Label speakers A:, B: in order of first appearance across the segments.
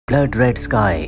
A: Blood red sky.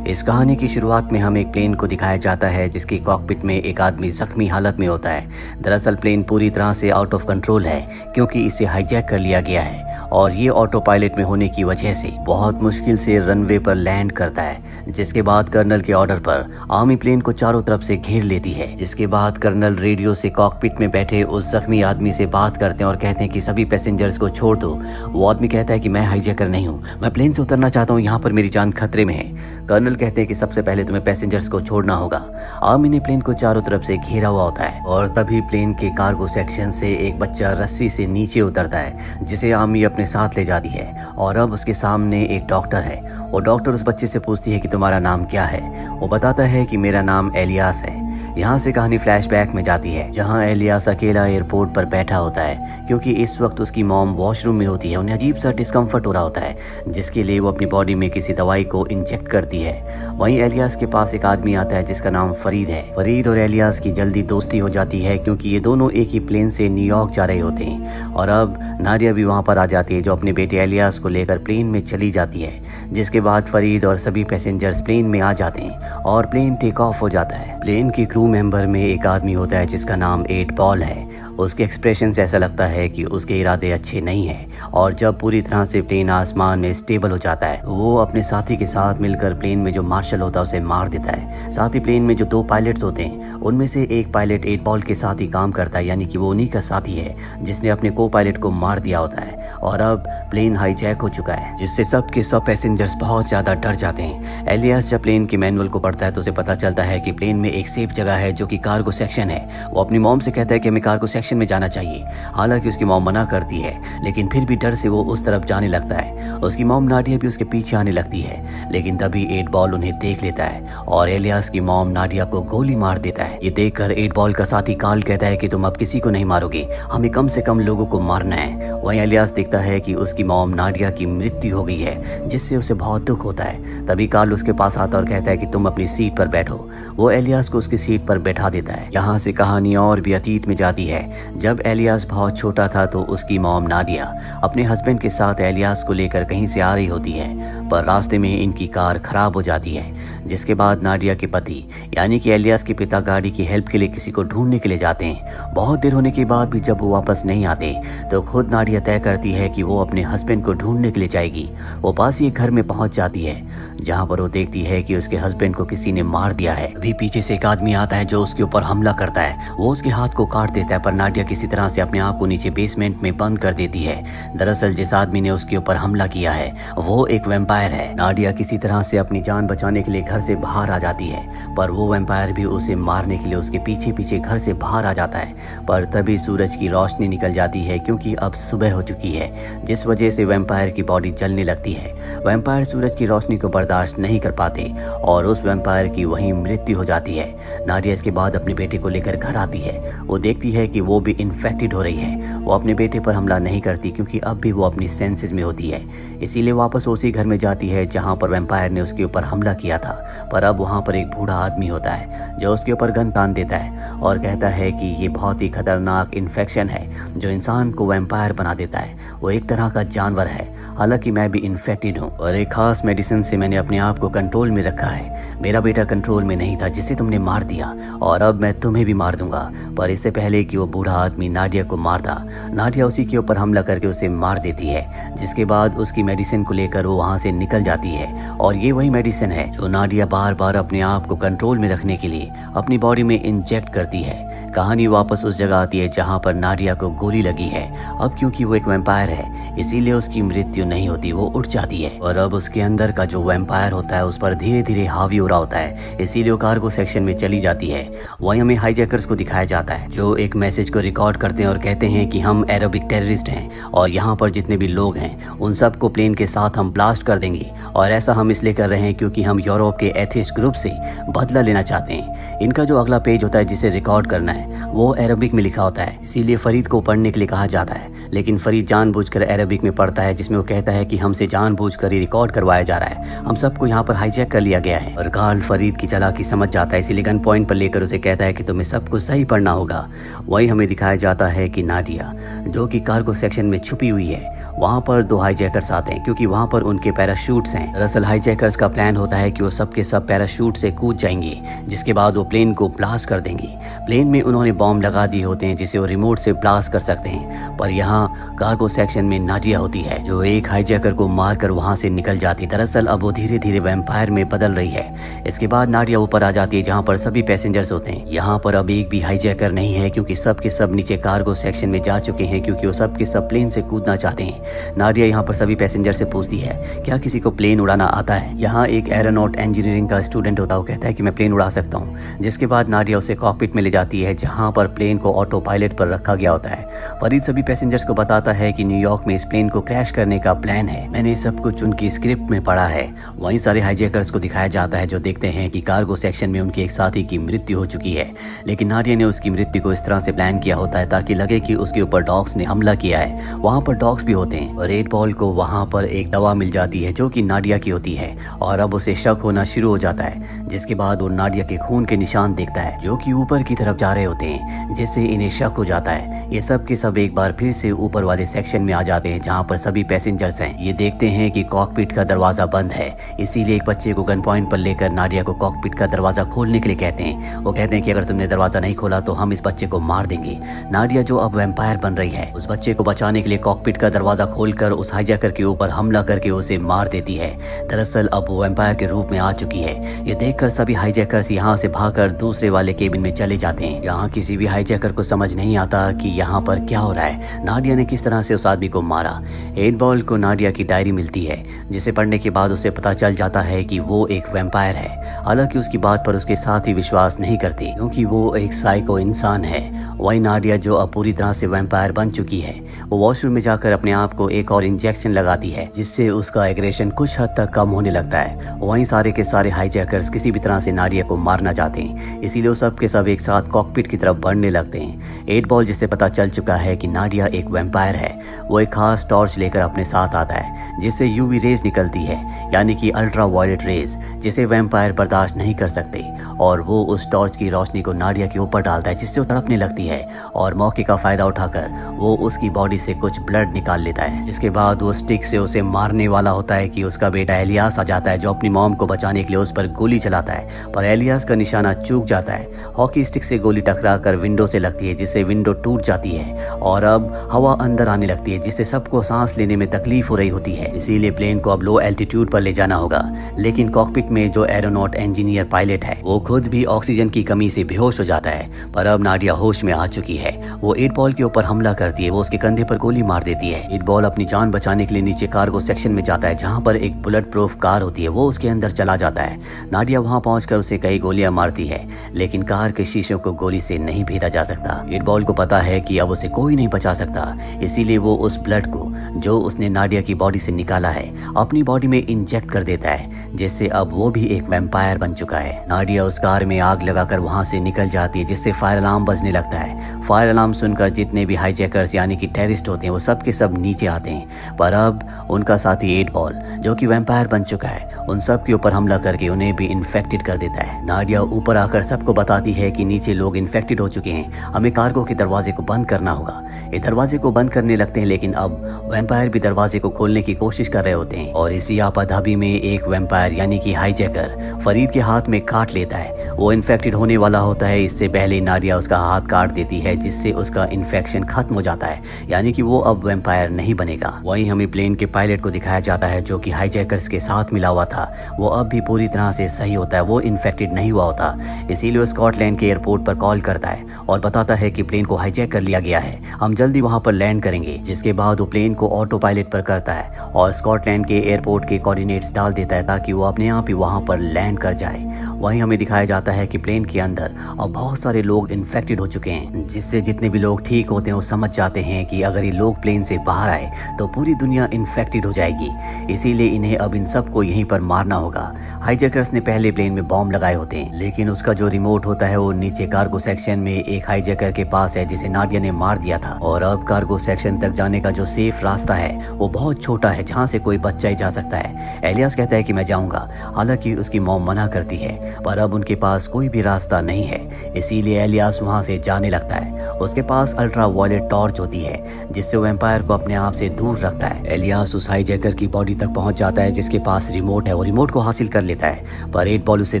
A: इस कहानी की शुरुआत में हमें एक प्लेन को दिखाया जाता है जिसकी कॉकपिट में एक आदमी जख्मी हालत में होता है। दरअसल प्लेन पूरी तरह से आउट ऑफ कंट्रोल है क्योंकि इसे हाईजैक कर लिया गया है और ये ऑटो पायलट में होने की वजह से बहुत मुश्किल से रनवे पर लैंड करता है। जिसके बाद कर्नल के ऑर्डर पर आर्मी प्लेन को चारों तरफ से घेर लेती है। जिसके बाद कर्नल रेडियो से कॉकपिट में बैठे उस जख्मी आदमी से बात करते हैं और कहते हैं कि सभी पैसेंजर्स को छोड़ दो। वो आदमी कहता है कि मैं हाईजैकर नहीं हूँ, मैं प्लेन से उतरना चाहता हूँ, यहाँ पर मेरी जान खतरे में है। कर्नल कहते हैं कि सबसे पहले तुम्हें पैसेंजर्स को छोड़ना होगा। आर्मी ने प्लेन को चारों तरफ से घेरा हुआ होता है और तभी प्लेन के कार्गो सेक्शन से एक बच्चा रस्सी से नीचे उतरता है जिसे आर्मी अपने साथ ले जाती है। और अब उसके सामने एक डॉक्टर है। वो डॉक्टर उस बच्चे से पूछती है कि तुम्हारा नाम क्या है। वो बताता है कि मेरा नाम एलियास है। यहाँ से कहानी फ्लैशबैक में जाती है जहाँ एलियास अकेला एयरपोर्ट पर बैठा होता है क्योंकि इस वक्त उसकी मॉम वॉशरूम में होती है। उन्हें अजीब सा डिस्कम्फर्ट हो रहा होता है जिसके लिए वो अपनी बॉडी में किसी दवाई को इंजेक्ट करती है। वहीं एलियास के पास एक आदमी आता है जिसका नाम फरीद है। फरीद और एलियास की जल्दी दोस्ती हो जाती है क्योंकि ये दोनों एक ही प्लेन से न्यूयॉर्क जा रहे होते हैं। और अब नाडिया भी वहाँ पर आ जाती है जो अपने बेटे एलियास को लेकर प्लेन में चली जाती है। जिसके बाद फरीद और सभी पैसेंजर्स प्लेन में आ जाते हैं और प्लेन टेक ऑफ हो जाता है। प्लेन की क्रू मेंबर में एक आदमी होता है जिसका नाम 8 बॉल है। उसके एक्सप्रेशन से ऐसा लगता है कि उसके इरादे अच्छे नहीं हैं। और जब पूरी तरह से प्लेन आसमान में स्टेबल हो जाता है वो अपने साथी के साथ मिलकर प्लेन में जो मार्शल होता है उसे मार देता है। साथ ही प्लेन में जो 2 पायलट्स होते हैं उनमें से एक पायलट 8 बॉल के साथ ही काम करता है, यानी कि वो उन्हीं का साथी है जिसने अपने को पायलट को मार दिया होता है। और अब प्लेन हाईजैक हो चुका है जिससे सबके सब पैसेंजर्स बहुत ज्यादा डर जाते हैं। एलियास जब प्लेन के मैनुअल को पढ़ता है तो उसे पता चलता है कि प्लेन में एक सेफ जगह है जो कि कार्गो सेक्शन है। वो अपनी मॉम से कहता है कि हमें कार्गो सेक्शन में जाना चाहिए। हालांकि उसकी मॉम मना करती है लेकिन फिर भी डर से वो उस तरफ जाने लगता है। उसकी मॉम नाडिया भी उसके पीछे आने लगती है लेकिन तभी 8 बॉल उन्हें देख लेता है और एलियास की मॉम नाडिया को गोली मार देता है। ये देखकर 8 बॉल का साथी कार्ल कहता है कि तुम अब किसी को नहीं मारोगे, हमें कम से कम लोगों को मारना है। वहीं एलियास देखता है कि उसकी मॉम नाडिया की मृत्यु हो गई है जिससे उसे बहुत दुख होता है। तभी कार्ल उसके पास आता और कहता है कि तुम अपनी सीट पर बैठो। वो एलियास को उसकी सीट पर बैठा देता है। यहाँ से कहानी और भी अतीत में जाती है। जब एलियास बहुत छोटा था तो उसकी मॉम नाडिया अपने हस्बैंड के साथ एलियास को लेकर कहीं से आ रही होती है पर रास्ते में इनकी कार खराब हो जाती है। जिसके बाद नाडिया के पति यानी कि एलियास के पिता गाड़ी की हेल्प के लिए किसी को ढूंढने के लिए जाते हैं। बहुत देर होने के बाद भी जब वो वापस नहीं आते तो खुद नाडिया तय करती है कि वो अपने हस्बैंड को ढूंढने के लिए जाएगी। वो पास ही एक घर में पहुंच जाती है जहां पर वो देखती है कि उसके हस्बैंड को किसी ने मार दिया है। अभी पीछे से एक आदमी आता है जो उसके ऊपर हमला करता है। वो उसके हाथ को काट देता है पर नाडिया किसी तरह से अपने आप को नीचे बेसमेंट में बंद कर देती है। दरअसल जिस आदमी ने उसके ऊपर हमला किया है वो एक वैम्पायर है। नाडिया किसी तरह से अपनी जान बचाने के लिए घर से बाहर आ जाती है पर वो वैम्पायर भी उसे मारने के लिए उसके पीछे पीछे घर से बाहर आ जाता है। पर तभी सूरज की रोशनी निकल जाती है क्योंकि अब सुबह हो चुकी है जिस वजह से वैम्पायर की बॉडी जलने लगती है। वैम्पायर सूरज की रोशनी को बर्दाश्त नहीं कर पाते और उस वैम्पायर की वहीं मृत्यु हो जाती है। नाडिया इसके बाद अपने बेटे को लेकर घर आती है। वो देखती है कि वो भी इन्फेक्टेड हो रही है। वो अपने बेटे पर हमला नहीं करती क्योंकि अब भी वो अपनी सेंसेस में होती है, इसीलिए वापस उसी घर में जाती है जहाँ पर वैम्पायर ने उसके ऊपर हमला किया था। पर अब वहाँ पर एक बूढ़ा आदमी होता है जो उसके ऊपर गन तान देता है और कहता है कि ये बहुत ही खतरनाक इन्फेक्शन है जो इंसान को वैम्पायर बना देता है। वो एक तरह का जानवर है, हालांकि मैं भी इन्फेक्टेड हूँ और एक खास मेडिसिन से मैंने अपने आप को कंट्रोल में रखा है। मेरा बेटा कंट्रोल में नहीं था जिसे तुमने मार दिया और अब मैं तुम्हें भी मार दूंगा। पर इससे पहले कि वो बूढ़ा आदमी नाडिया को मारता, नाडिया उसी के ऊपर हमला करके उसे मार देती है। जिसके बाद उसकी मेडिसिन को लेकर वो वहाँ से निकल जाती है और ये वही मेडिसिन है जो नाडिया बार बार अपने आप को कंट्रोल में रखने के लिए अपनी बॉडी में इंजेक्ट करती है। कहानी वापस उस जगह आती है जहाँ पर नाडिया को गोली लगी है। अब क्योंकि वो एक वैम्पायर है इसीलिए उसकी मृत्यु नहीं होती, वो उठ जाती है और अब उसके अंदर का जो वैम्पायर होता है उस पर धीरे धीरे हावी हो रहा होता है, इसीलिए वो कार्गो सेक्शन में चली जाती है। वहीं हमें हाईजैकर्स को दिखाया जाता है जो एक मैसेज को रिकॉर्ड करते हैं और कहते हैं कि हम अरबिक टेररिस्ट हैं और यहाँ पर जितने भी लोग हैं उन सबको प्लेन के साथ हम ब्लास्ट कर देंगे। और ऐसा हम इसलिए कर रहे हैं क्योंकि हम यूरोप के एथिस्ट ग्रुप से बदला लेना चाहते हैं। इनका जो अगला पेज होता है जिसे रिकॉर्ड करना है है वो अरबिक में लिखा होता है, इसीलिए फरीद को पढ़ने के लिए कहा जाता है। लेकिन फरीद जानबूझकर अरबिक में पढ़ता है, जिसमें वो कहता है कि हमसे जानबूझकर ही रिकॉर्ड करवाया जा रहा है, हम सबको यहाँ पर हाईजैक कर लिया गया है। और कार्ल फरीद की चालाकी समझ जाता है, इसीलिए गन पॉइंट पर लेकर उसे कहता है कि तुम्हें सब कुछ सही पढ़ना होगा। वही हमें दिखाया जाता है कि नाडिया, जो कि कार्गो सेक्शन में छुपी हुई है, वहाँ पर 2 हाईजैकर्स आते हैं क्योंकि वहाँ पर उनके पैराशूट्स हैं। दरअसल हाईजैकर्स का प्लान होता है कि वो सब के सब पैराशूट से कूद जाएंगे, जिसके बाद वो प्लेन को ब्लास्ट कर देंगे। प्लेन में उन्होंने बॉम्ब लगा दिए होते हैं जिसे वो रिमोट से ब्लास्ट कर सकते हैं, पर यहाँ कार्गो सेक्शन में नाडिया होती है जो एक हाईजैकर को मारकर वहाँ से निकल जाती है। दरअसल अब वो धीरे धीरे वैम्पायर में बदल रही है। इसके बाद नाडिया ऊपर आ जाती है जहाँ पर सभी पैसेंजर्स होते हैं। यहाँ पर अब एक भी हाईजैकर नहीं है क्योंकि सब के सब नीचे कार्गो सेक्शन में जा चुके हैं, क्योंकि वो सब के सब प्लेन से कूदना चाहते हैं। नाडिया यहाँ पर सभी पैसेंजर से पूछती है क्या किसी को प्लेन उड़ाना आता है। यहाँ एक एरोनॉट इंजीनियरिंग का स्टूडेंट होता है, वो कहता है कि मैं प्लेन उड़ा सकता हूँ। जिसके बाद नाडिया उसे कॉकपिट में ले जाती है जहाँ पर प्लेन को ऑटो पायलट पर रखा गया होता है। फरीद सभी पैसेंजर्स को बताता है कि न्यूयॉर्क में इस प्लेन को क्रैश करने का प्लान है, मैंने सब कुछ उनकी स्क्रिप्ट में पढ़ा है। वहीं सारे हाईजैकर्स को दिखाया जाता है जो देखते हैं कि कार्गो सेक्शन में उनके एक साथी की मृत्यु हो चुकी है, लेकिन नाडिया ने उसकी मृत्यु को इस तरह से प्लान किया होता है ताकि लगे कि उसके ऊपर डॉग्स ने हमला किया है। वहाँ पर डॉग्स भी होते हैं और 8 बॉल को वहाँ पर एक दवा मिल जाती है जो कि नाडिया की होती है और अब उसे शक होना शुरू हो जाता है। जिसके बाद वो नाडिया के खून के निशान देखता है जो कि ऊपर की तरफ जा रहे होते हैं, जिससे इन्हें शक हो जाता है। ये सब के सब एक बार फिर से ऊपर वाले सेक्शन में आ जाते हैं जहाँ पर सभी पैसेंजर्स हैं। ये देखते हैं कि कॉकपिट का दरवाजा बंद है, इसीलिए एक बच्चे को गन पॉइंट पर लेकर नाडिया को कॉकपिट का दरवाजा खोलने के लिए कहते हैं। वो कहते हैं कि अगर तुमने दरवाजा नहीं खोला तो हम इस बच्चे को मार देंगे। नाडिया जो अब वैम्पायर बन रही है, उस बच्चे को बचाने के लिए कॉकपिट का दरवाजा खोलकर उस हाईजैकर के ऊपर हमला करके उसे मार देती है। दरअसल अब वो वैम्पायर के रूप में आ चुकी है। ये देखकर सभी हाईजैकर्स यहाँ से भागकर दूसरे वाले केबिन में चले जाते हैं। यहाँ किसी भी हाईजैकर को समझ नहीं आता कि यहाँ पर क्या हो रहा है, नाडिया ने किस तरह से उस आदमी को मारा। 8 बॉल को नाडिया की डायरी मिलती है जिसे पढ़ने के बाद उसे पता चल जाता है कि वो एक वैम्पायर है। हालांकि उसकी बात पर उसके साथ ही विश्वास नहीं करती क्योंकि वो एक साइको इंसान है। वही नाडिया जो अब पूरी तरह से वैम्पायर बन चुकी है, वो वॉशरूम में जाकर अपने आप को एक और इंजेक्शन लगाती है जिससे उसका एग्रेशन कुछ हद तक कम होने लगता है। वहीं सारे के सारे हाईजैकर्स किसी भी तरह से नाडिया को मारना चाहते हैं, इसीलिए वो सब के सब एक साथ कॉकपिट की तरफ बढ़ने लगते हैं। 8 बॉल जिसे पता चल चुका है कि नाडिया एक वैम्पायर है, वो एक खास टॉर्च लेकर अपने साथ आता है जिससे यूवी रेज निकलती है, यानी कि अल्ट्रा वायलेट रेज, जिसे वैम्पायर बर्दाश्त नहीं कर सकते। और वो उस टॉर्च की रोशनी को नाडिया के ऊपर डालता है जिससे वो तड़पने लगती है और मौके का फायदा उठाकर वो उसकी बॉडी से कुछ ब्लड निकाल लेता है। इसके बाद वो स्टिक से उसे मारने वाला होता है कि उसका बेटा एलियास आ जाता है जो अपनी मॉम को बचाने के लिए उस पर गोली चलाता है, पर एलियास का निशाना चूक जाता है। हॉकी स्टिक से गोली टकराकर विंडो से लगती है जिससे विंडो टूट जाती है और अब हवा अंदर आने लगती है जिससे सबको सांस लेने में तकलीफ हो रही होती है। इसीलिए प्लेन को अब लो एल्टीट्यूड पर ले जाना होगा। लेकिन कॉकपिट में जो एरोनॉट इंजीनियर पायलट है वो खुद भी ऑक्सीजन की कमी से बेहोश हो जाता है, पर अब नाडिया होश में आ चुकी है। वो 8 बॉल के ऊपर हमला करती है, वो उसके कंधे पर गोली मार देती है। 8 बॉल अपनी जान बचाने के लिए नीचे कार्गो सेक्शन में जाता है जहाँ पर एक बुलेट प्रूफ कार होती है, वो उसके अंदर चला जाता है। नाडिया वहाँ पहुंचकर उसे कई गोलियां मारती है, लेकिन कार के शीशों को गोली से नहीं भेदा जा सकता। 8 बॉल को पता है कि अब उसे कोई नहीं बचा सकता, इसीलिए वो उस ब्लड को जो उसने नाडिया की बॉडी से निकाला है अपनी बॉडी में इंजेक्ट कर देता है, जिससे अब वो भी एक वैम्पायर बन चुका है। नाडिया उस कार में आग लगाकर वहां से निकल जाती है जिससे फायर अलार्म बजने लगता है। फायर अलार्म सुनकर जितने भी हाईजैकर्स यानी कि टेररिस्ट होते हैं वो सब के सब नीचे आते हैं, पर अब उनका साथी 8 बॉल जो कि वैम्पायर बन चुका है उन सब के ऊपर हमला करके उन्हें भी इन्फेक्टेड कर देता है। नाडिया ऊपर आकर सबको बताती है कि नीचे लोग इन्फेक्टेड हो चुके हैं, हमें कार्गो के दरवाजे को बंद करना होगा। ये दरवाजे को बंद करने लगते हैं, लेकिन अब वैम्पायर भी दरवाजे को खोलने की कोशिश कर रहे होते हैं और इसी आपाधापी में एक वैम्पायर यानी कि हाईजैकर फरीद के हाथ में काट लेता है। वो इन्फेक्टेड होने वाला होता है, इससे पहले नाडिया उसका हाथ काट देती है जिससे उसका इन्फेक्शन खत्म हो जाता है, यानी कि वो अब वैम्पायर नहीं बनेगा। वहीं हमें प्लेन के पायलट को दिखाया जाता है जो कि हाईजैकर्स के साथ मिला हुआ था, वो अब भी पूरी तरह से सही होता है, वो इन्फेक्टेड नहीं हुआ होता। इसीलिए वो स्कॉटलैंड के एयरपोर्ट पर कॉल करता है और बताता है कि प्लेन को हाईजैक कर लिया गया है, हम जल्दी वहां पर लैंड करेंगे। जिसके बाद वो प्लेन को ऑटो पायलट पर करता है और स्कॉटलैंड के एयरपोर्ट के कोऑर्डिनेट्स डाल देता है ताकि वो अपने आप ही वहां पर लैंड कर जाए। वहीं हमें दिखाया जाता है कि प्लेन के अंदर अब बहुत सारे लोग इन्फेक्टेड हो चुके हैं, जिससे इससे जितने भी लोग ठीक होते हैं वो समझ जाते हैं कि अगर ये लोग प्लेन से बाहर आए तो पूरी दुनिया इन्फेक्टेड हो जाएगी, इसीलिए इन्हें अब इन सबको यहीं पर मारना होगा। हाईजैकर्स ने पहले प्लेन में बॉम्ब लगाए होते हैं, लेकिन उसका जो रिमोट होता है वो नीचे कार्गो सेक्शन में एक हाईजैकर के पास है जिसे नाडिया ने मार दिया था। और अब कार्गो सेक्शन तक जाने का जो सेफ रास्ता है वो बहुत छोटा है जहाँ से कोई बच्चा ही जा सकता है। एलियास कहता है कि मैं जाऊंगा, हालांकि उसकी मॉम मना करती है, पर अब उनके पास कोई भी रास्ता नहीं है, इसीलिए एलियास वहां से जाने लगता है। उसके पास अल्ट्रा वायलेट टॉर्च होती है जिससे वो एम्पायर को अपने आप से दूर रखता है। एलियास उस हाईजैकर की बॉडी तक पहुंच जाता है जिसके पास रिमोट है। वो रिमोट को हासिल कर लेता है, पर 8 बॉल उसे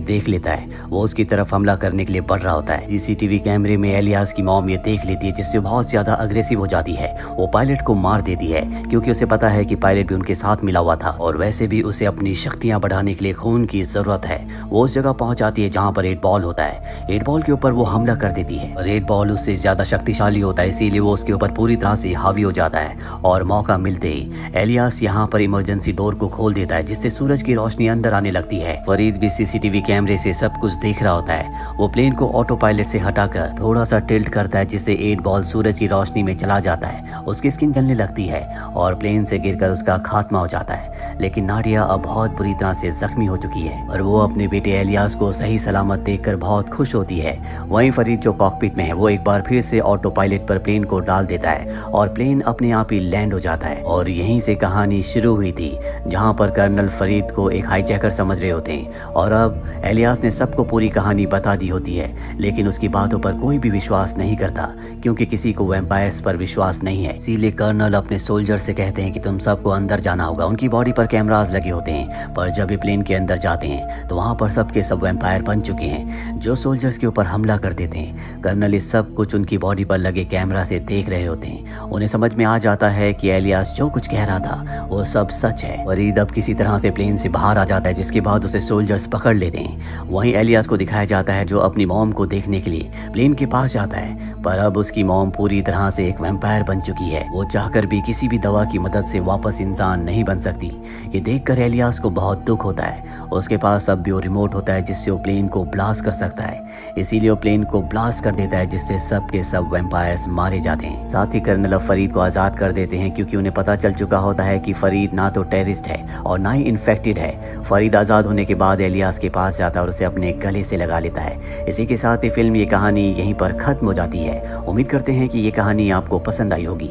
A: देख लेता है। वो उसकी तरफ हमला करने के लिए बढ़ रहा होता है। सीसीटीवी कैमरे में एलियास की मॉम ये देख लेती है जिससे बहुत ज्यादा अग्रेसिव हो जाती है। वो पायलट को मार देती है क्योंकि उसे पता है कि पायलट भी उनके साथ मिला हुआ था और वैसे भी उसे अपनी शक्तियां बढ़ाने के लिए खून की जरूरत है। वो उस जगह पहुंच जाती है जहां पर 8 बॉल होता है। 8 बॉल के ऊपर वो हमला कर देती है और 8 बॉल उससे ज्यादा शक्तिशाली होता है, इसीलिए वो उसके ऊपर पूरी तरह से हावी हो जाता है। और मौका मिलते ही एलियास यहाँ पर इमरजेंसी डोर को खोल देता है जिससे सूरज की रोशनी अंदर आने लगती है। फरीद भी सीसीटीवी कैमरे से सब कुछ देख रहा होता है। वो प्लेन को ऑटो पायलट से हटाकर थोड़ा सा टिल्ट करता है जिससे 8 बॉल सूरज की रोशनी में चला जाता है। उसकी स्किन जलने लगती है और प्लेन से गिरकर उसका खात्मा हो जाता है। लेकिन नाडिया अब बहुत बुरी तरह से जख्मी हो चुकी है और वो अपने बेटे एलियास को सही सलामत देखकर बहुत खुश होती है। वहीं फरीद जो कॉकपिट में है वो एक बार फिर से ऑटो पायलट पर प्लेन को डाल देता है और प्लेन अपने आप ही लैंड हो जाता है। और यहीं से कहानी शुरू हुई थी जहां पर कर्नल फरीद को एक हाईजैकर समझ रहे होते हैं और अब एलियास ने सबको पूरी कहानी बता दी होती है, लेकिन उसकी बातों पर कोई भी विश्वास नहीं करता क्योंकि किसी को वैम्पायर्स पर विश्वास नहीं है। इसीलिए कर्नल अपने सोल्जर से कहते हैं कि तुम सबको अंदर जाना होगा। उनकी बॉडी पर कैमरास लगे होते हैं, पर जब ये प्लेन के अंदर जाते हैं तो वहां पर सबके सब वैम्पायर बन चुके हैं जो सोल्जर्स के ऊपर हमला कर देते हैं। कर्नल इस सब कुछ उनकी बॉडी पर लगे कैमरा से देख रहे होते हैं। उन्हें समझ में आ जाता है कि एलियास जो कुछ कह रहा था वो सब सच है। फरीद अब किसी तरह से प्लेन से बाहर आ जाता है जिसके बाद उसे सोल्जर्स पकड़ लेते हैं। वहीं एलियास को दिखाया जाता है जो अपनी मॉम को देखने के लिए प्लेन के पास जाता है, पर अब उसकी मॉम पूरी तरह से एक वैम्पायर बन चुकी है। वो चाहकर भी किसी भी दवा की मदद से वापस इंसान नहीं बन सकती। ये देखकर एलियास को बहुत दुख होता है। उसके पास अब भी वो रिमोट होता है जिससे वो प्लेन को ब्लास्ट कर सकता है, इसीलिए वो प्लेन को ब्लास्ट कर देता है जिससे सब के सब वैम्पायर्स मारे जाते हैं। साथ ही कर्नल अब फरीद को आजाद कर देते हैं क्योंकि उन्हें पता चल चुका होता है कि फरीद ना तो टेररिस्ट है और ना ही इन्फेक्टेड है। फरीद आजाद होने के बाद एलियास के पास जाता है और उसे अपने गले से लगा लेता है। इसी के साथ ही फिल्म ये कहानी यहीं पर खत्म हो जाती है। उम्मीद करते हैं कि ये कहानी आपको पसंद आई होगी।